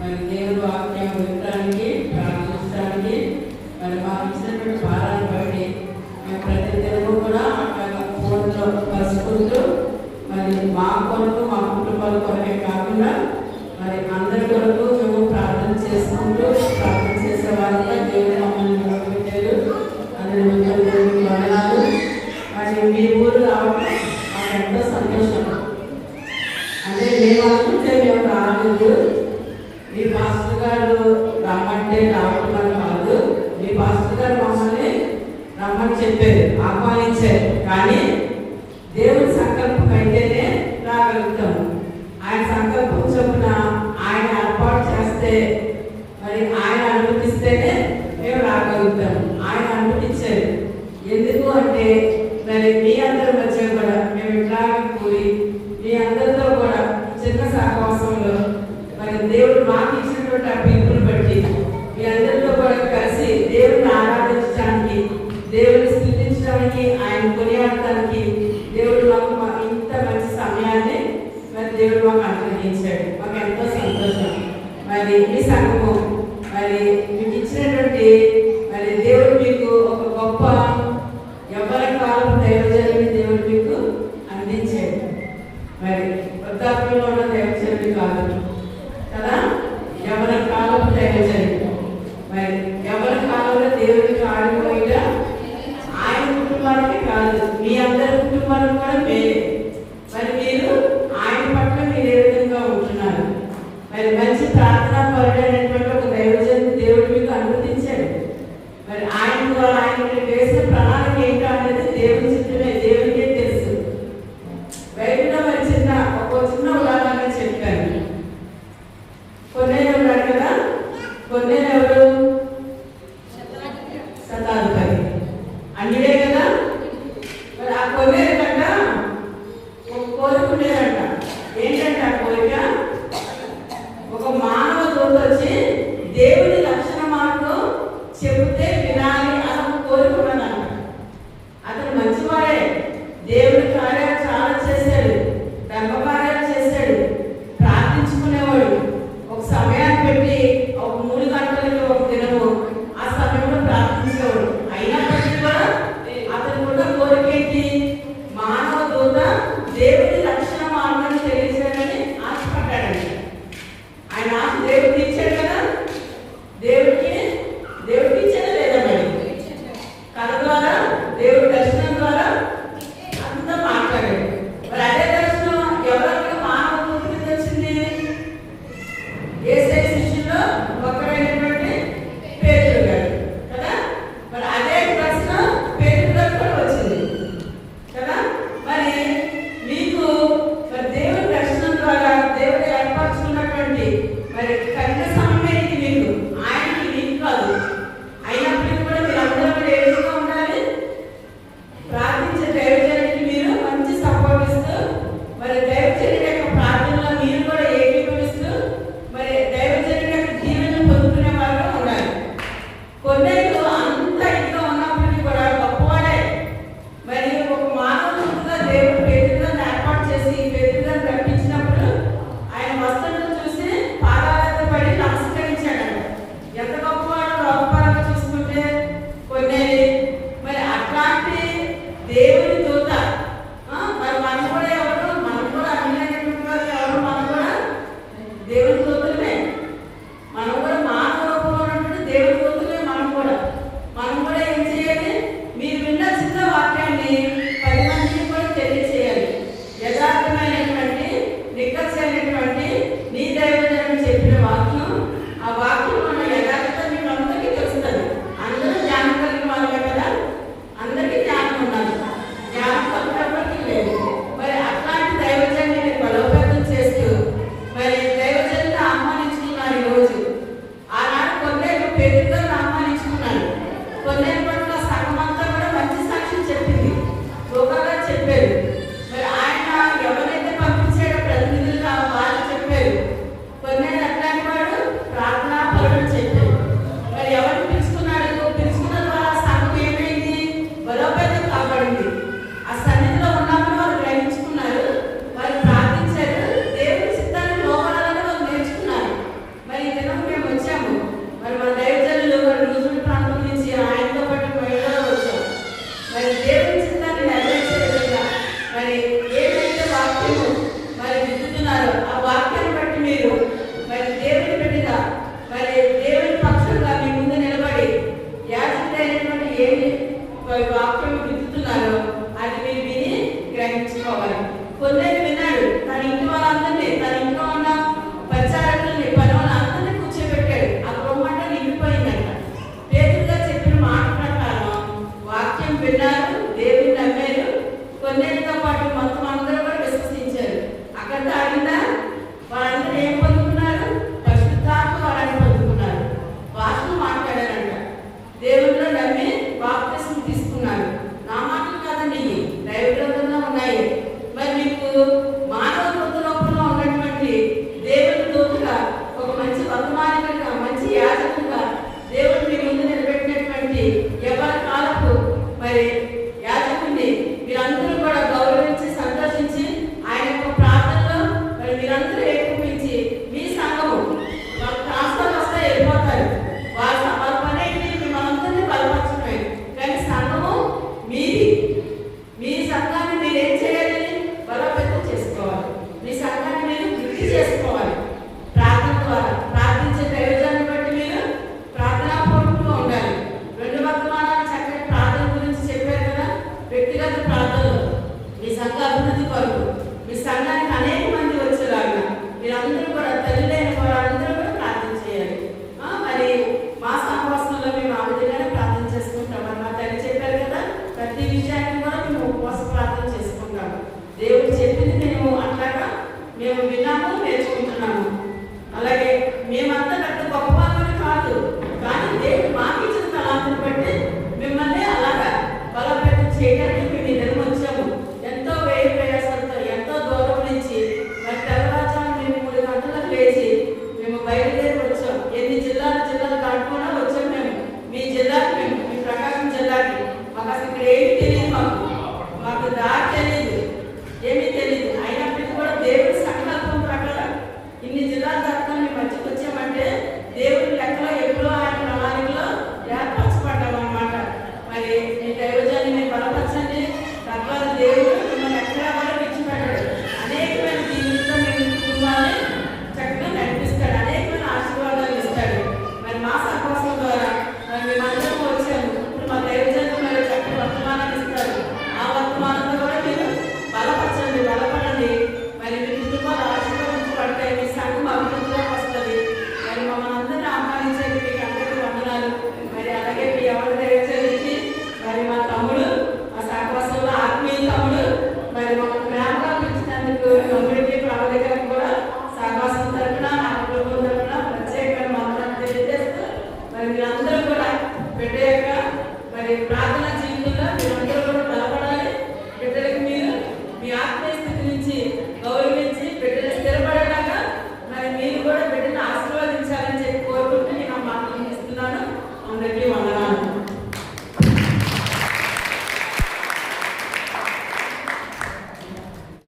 మరి దేవుడు వాక్యం వినడానికి ప్రార్థించడానికి మరి మాకు ఇచ్చినటువంటి భారాన్ని బట్టి మేము ప్రతి దినము కూడా అక్కడ ఫోన్లో కలుసుకుంటూ మరి మా కొరకు మా కుటుంబాల కొరకే కాకుండా మరి అందరి కొరకు మేము ప్రార్థన చేసుకుంటూ ప్రార్థన చేసేవారిగా దేవుడు మమ్మల్ని నిలబెట్టారు. అందులో దేవుడికి వందనాలు. మరి మీ ఊరు రావడం మాకు ఎంతో సంతోషం. అంటే మేము అనుకుంటే మేము రాలేదు, మీ పాస్టర్ గారు రమ్మంటే రావడం అని కాదు. మీ పాస్టర్ గారు మమ్మల్ని రమ్మని చెప్పారు, ఆహ్వానించారు. కానీ దేవుని సంకల్పం అయితేనే రాగలుగుతాము. ఆయన సంకల్పం చొప్పున ఆయన ఏర్పాటు చేస్తే మరి ఆయన అనుమతిస్తేనే మేము రాగలుగుతాము. ఆయన అనుమతించారు. ఎందుకు అంటే మరి మీ అందరి మధ్య కూడా మేము ఇట్లాగే కూడి మీ అందరితో కూడా చిన్న సహవాసంలో మరి దేవుడు మాకు ఇచ్చినటువంటి ఆ పిలుపుని బట్టి మీ అందరితో కూడా కలిసి దేవుడిని ఆరాధించడానికి, దేవుడిని స్థుతించడానికి, ఆయన కొనియాడటానికి దేవుడు మాకు ఇంత మంచి సమయాన్ని మరి దేవుడు మాకు అనుగ్రహించాడు. మాకు ఎంతో సంతోషం. మరి మీ సంఘము మరి మీకు ఇచ్చినటువంటి మరి దేవుడు మీకు ఒక గొప్ప ఎవరి కాలం దైవజనుని దేవుడు మీకు అందించాడు. మరి వృద్ధాప్యంలో ఉన్న దైవజనుడు కాదు కదా, ఎవరి కాలం దైవజనుడు. మరి ఎవరి కాలంలో దేవుడికి ఆడిపోయిట ఆయన కుటుంబానికి కాదు, మీ అందరి కుటుంబానికి కూడా మేలే. మరి మీరు ఆయన పట్ల మీరు ఏ విధంగా ఉంటున్నారు? మరి మంచి ప్రార్థనా పరుడైనటువంటి ఒక దైవజనుడు దేవుడు మీకు అనుమతించాడు. మరి ఆయన వేసిన ప్రణాళిక ఏంటో అనేది దేవుని చిత్తమే, దేవునికే తెలుసు. బైబిల్లో మరి ఒక చిన్న ఉదాహరణ చెప్పాను. కొన్నేళ్ళు ఉన్నాడు కదా, కొన్నేళ్ళు ఎవరు? శతాధిపతి అన్నిడే కదా. మరి ఆ కొన్నేళ్ళు కంట ఒక కోరిక ఉండేదంట. ఏంటంటే ఆ కోరిక, ఒక మానవ దూత వచ్చి దేవుని లక్షణ మార్గం చెబితే వినాలి అని కోరుకున్నాను. అతను మంచివాడే, దేవుడి కార్యాలు చాలా చేశాడు, ధర్మ కార్యాలు చేశాడు, ప్రార్థించుకునేవాడు. ఒక సమయాన్ని పెట్టి ఒక 3 గంటలకి ఒక దినము ఆ సమయంలో ప్రార్థించేవాడు. అయినప్పటికీ కూడా అతను కూడా కోరికేంటి, మానవ దూత దేవుడి లక్షణ మార్గాన్ని తెలియజేయాలని ఆశపడ్డాడండి. ఆయన ఆశ దేవుడు తీర్చాడు కదా. దేవుడికి ఇచ్చేది లేదా? మరి కథ ద్వారా దేవుడి దర్శనం ద్వారా అంతా మాట్లాడాడు. మరి అదే దర్శనం ఎవరికి మానవ దూతకి వచ్చింది? యేసయ్య శిష్యుల్లో ఒకరైనటువంటి పేతురు గారు కదా. మరి అదే ప్రశ్న పేతురు గారు కూడా వచ్చింది కదా. మరి మీకు మరి దేవుడి దర్శనం ద్వారా దేవుడు ఏర్పరచుకున్నటువంటి మరి కఠిన సమయం ఇది మీకు, ఆయనకి మీకు కాదు. అయినప్పటికీ కూడా మీరు అందరూ కూడా ఏ విధంగా ఉండాలి? ప్రార్థించే దైవజనుడికి మీరు మంచి సపోర్ట్ ఇస్తూ, మరి దైవజనుడి యొక్క ప్రార్థనలో మీరు కూడా ఏకీభవిస్తూ మరి దైవజనుడి యొక్క దీవెనలు పొందుకునే వారుగా ఉండాలి. కొన్నేళ్ళు అంత ఇంకా ఉన్నప్పటికీ కూడా గొప్పవాడే. మరి ఒక మానవుడుగా దేవుడు పేతురుగారిని ఏర్పాటు చేసి పేతురుగారిని రప్పించినప్పుడు ఆయన వస్త్రం చూసి పాదాలతో పడి నమస్కరించాడు. ఎంత గొప్పవాడు లోకపరంగా చూసుకుంటే కొన్నేళ్ళు. మరి అట్లాంటి దేవుని దూత మరి మనం కూడా ఎవరు? మనం కూడా అన్యులైనటువంటి వారు ఎవరు? మనం కూడా దేవుని దూతలమే. మనం కూడా మానవ రూపంలో ఉన్నటువంటి దేవుని దూతలే. మనం కూడా ఏం చేయాలి? మీరు విన్న చిన్న వాక్యాన్ని 10 మందికి కూడా తెలియచేయాలి. యథార్థమైనటువంటి నిక్కచ్చైనటువంటి నీ దైవజనుడు చెప్పిన వాక్యం, ఆ వాక్యం మన యథార్థత మీకు అందరికీ తెలుస్తుంది. అందరూ జ్ఞానం కలిగిన వాళ్ళే కదా, అందరికీ జ్ఞానం ఉన్నది, జ్ఞానం తప్పటికీ లేదు. మరి అట్లాంటి దైవజనుడిని బలోపేతం చేస్తూ మరి దైవజనుడు లేచి మేము బయలుదేరి వచ్చాం. ఎన్ని జిల్లాలు కట్టుకున్నా వచ్చాం మేము. మీ జిల్లాకి మేము, మీ ప్రకాశం జిల్లాకి. మాకు అసలు ఇక్కడ ఏమీ తెలియదు, మాకు దారి తెలియదు, ఏమీ తెలియదు. అయినప్పటికీ కూడా దేవుడి సంకల్పం ప్రకారం ఇన్ని జిల్లాలు దాటుకొని మేము మధ్యకి వచ్చామంటే దేవుడి లెక్కలో ఎప్పుడో ఆయన ప్రణాళికలో ఏర్పరచబడ్డాం అన్నమాట. మరి మీ దైవజాన్ని మేము బలపరచండి. తద్వారా దేవుడు మిమ్మల్ని ఎక్కడా కూడా విడిచిపెట్టాడు. అనేకమైన జీవితంలో మేము కుటుంబాన్ని చక్కగా నడిపిస్తాడు, అనేకమైన ఆశీర్వాదాలు ఇస్తాడు. మరి మా సహవాసం ద్వారా మరి మేమందరం వచ్చాము. ఇప్పుడు మా దైవజాన్ని మరి చక్కటి వర్తమానాన్ని ఇస్తారు. ఆ వర్తమానంలో కూడా మీరు బలపడండి. మరి మీ కుటుంబాలు ఆశీర్వదించబడతాయి, మీ సంఘం అభివృద్ధిలోకి వస్తుంది. మరి మమ్మల్ని అందరినీ ఆహ్వానించండి. మీకు అందరికీ వందనాలు. మరి అలాగే మీ ఎవరి దైవజానికి మరి మా తమ్ముడు, మా సహవాసంలో ఆత్మీయ తమ్ముడు, మరి మమ్మల్ని ప్రేమగా పిలిచినందుకు తమ్ముడికి ప్రాముఖ్యత గారికి కూడా సహవాసం తరఫున, నా కుటుంబం తరఫున ప్రత్యేకమైన వందనాలు తెలియజేస్తూ మరి మీరందరూ కూడా బిడ్డ యొక్క మరి ప్రార్థన జీవితం